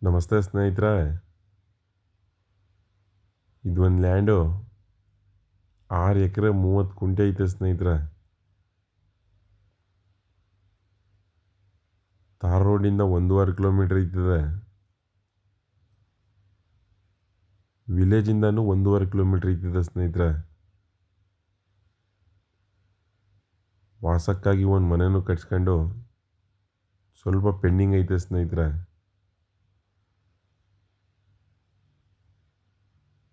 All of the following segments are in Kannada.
ನಮಸ್ತೆ ಸ್ನೇಹಿತರೆ. ಇದೊಂದು ಲ್ಯಾಂಡು 6 ಎಕರೆ 30 ಕುಂಟೆ ಐತೆ ಸ್ನೇಹಿತರೆ. ತಾರ್ ರೋಡಿಂದ 1.5 ಕಿಲೋಮೀಟ್ರ್ ಐತದೆ. ವಿಲೇಜಿಂದನೂ 1.5 ಕಿಲೋಮೀಟ್ರ್ ಐತದೆ ಸ್ನೇಹಿತರೆ. ವಾಸಕ್ಕಾಗಿ ಒಂದು ಮನೆಯೂ ಕಟ್ಸ್ಕೊಂಡು ಸ್ವಲ್ಪ ಪೆಂಡಿಂಗ್ ಐತೆ ಸ್ನೇಹಿತರೆ.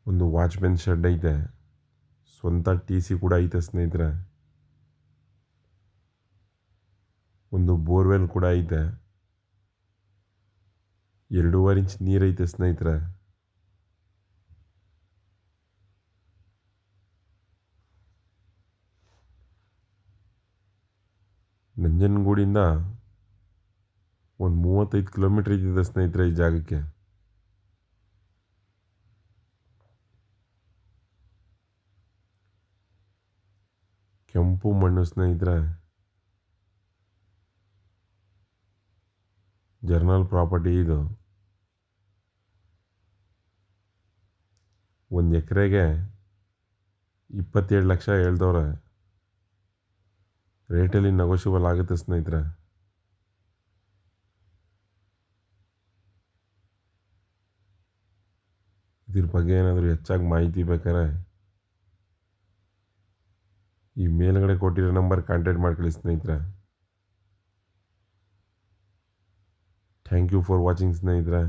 ಒಂದು ವಾಚ್ಮೆನ್ ಶೆಡ್ ಐತೆ, ಸ್ವಂತ TC ಕೂಡ ಐತೆ ಸ್ನೇಹಿತರೆ. ಒಂದು ಬೋರ್ವೆಲ್ ಕೂಡ ಐತೆ. 2.5 ಇಂಚ್ ನೀರೈತೆ ಸ್ನೇಹಿತರೆ. ನಂಜನಗೂಡಿಂದ ಒಂದು 35 ಕಿಲೋಮೀಟ್ರ್ ಐತಿದೆ ಸ್ನೇಹಿತರೆ ಈ ಜಾಗಕ್ಕೆ. ಕೆಂಪು ಮಣ್ಣು ಸ್ನೇಹಿತರೆ. ಜರ್ನಲ್ ಪ್ರಾಪರ್ಟಿ ಇದು. 1 ಎಕರೆಗೆ 27 ಲಕ್ಷ ಹೇಳ್ದವ್ರೆ. ರೇಟಲ್ಲಿ ನೆಗೋಷಿಯಬಲ್ ಆಗುತ್ತೆ ಸ್ನೇಹಿತರೆ. ಇದ್ರ ಬಗ್ಗೆ ಏನಾದರೂ ಹೆಚ್ಚಾಗಿ ಮಾಹಿತಿ ಬೇಕಾದ್ರೆ ಈ ಮೇಲ್ಗಡೆ ಕೊಟ್ಟಿರೋ ನಂಬರ್ ಕಾಂಟ್ಯಾಕ್ಟ್ ಮಾಡ್ಕೊಳ್ಳಿ ಸ್ನೇಹಿತರೆ. ಥ್ಯಾಂಕ್ ಯು ಫಾರ್ ವಾಚಿಂಗ್ ಸ್ನೇಹಿತರೆ.